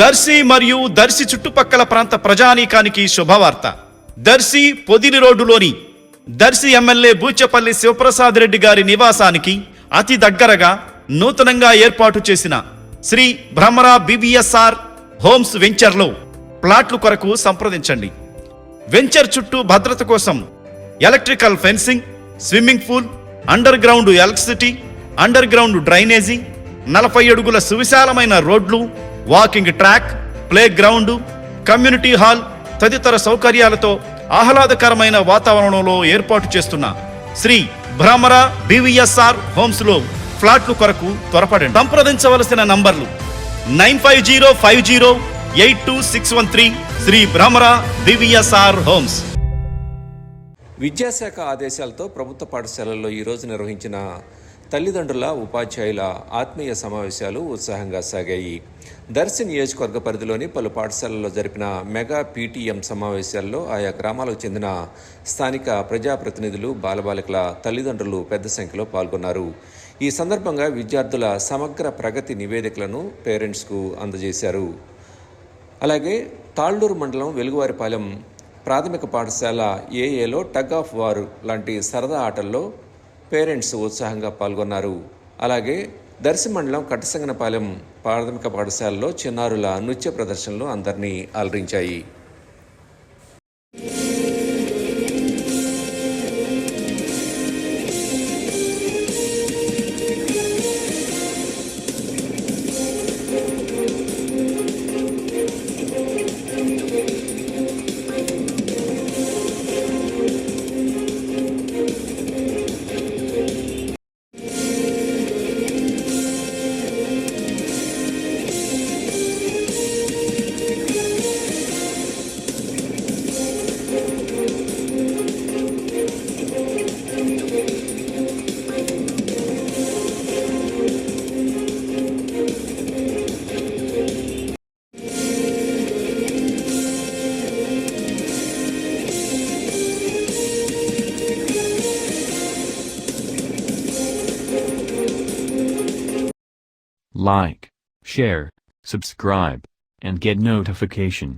దర్శి మరియు దర్శి చుట్టుపక్కల ప్రాంత ప్రజానీకానికి శుభవార్త. దర్శి పొదిలి రోడ్డులోని దర్శి ఎమ్మెల్యే బూచపల్లి శివప్రసాద్ రెడ్డి గారి నివాసానికి అతి దగ్గరగా నూతనంగా ఏర్పాటు చేసిన శ్రీ భ్రమరా BVSR హోమ్స్ వెంచర్లో ప్లాట్లు కొరకు సంప్రదించండి. వెంచర్ చుట్టూ భద్రత కోసం electrical fencing, swimming pool, under ground electricity, under ground drainage, 40 అడుగుల సువిశాలమైన రోడ్లు, walking track, play ground, community hall తదితర సౌకర్యాలతో ఆహ్లాదకరమైన వాతావరణంలో ఏర్పాటు చేస్తున్న శ్రీ భ్రమరా BVSR హోమ్స్ లో ఫ్లాట్లు కొరకు త్వరపడండి. సంప్రదించవలసిన నంబర్లు 9505082613 శ్రీ భ్రమరా BVSR హోమ్స్. విద్యాశాఖ ఆదేశాలతో ప్రభుత్వ పాఠశాలల్లో ఈరోజు నిర్వహించిన తల్లిదండ్రుల ఉపాధ్యాయుల ఆత్మీయ సమావేశాలు ఉత్సాహంగా సాగాయి. దర్శి నియోజకవర్గ పరిధిలోని పలు పాఠశాలల్లో జరిపిన మెగా PTM సమావేశాల్లో ఆయా గ్రామాలకు చెందిన స్థానిక ప్రజాప్రతినిధులు, బాలబాలికల తల్లిదండ్రులు పెద్ద సంఖ్యలో పాల్గొన్నారు. ఈ సందర్భంగా విద్యార్థుల సమగ్ర ప్రగతి నివేదికలను పేరెంట్స్కు అందజేశారు. అలాగే తాళ్లూరు మండలం వెలుగువారిపాలెం ప్రాథమిక పాఠశాల AAలో టగ్ ఆఫ్ వార్ లాంటి సరదా ఆటల్లో పేరెంట్స్ ఉత్సాహంగా పాల్గొన్నారు. అలాగే దర్శి మండలం కట్టసంగనపాలెం ప్రాథమిక పాఠశాలలో చిన్నారుల నృత్య ప్రదర్శనలు అందరినీ అలరించాయి. Like, share, subscribe, and get notification.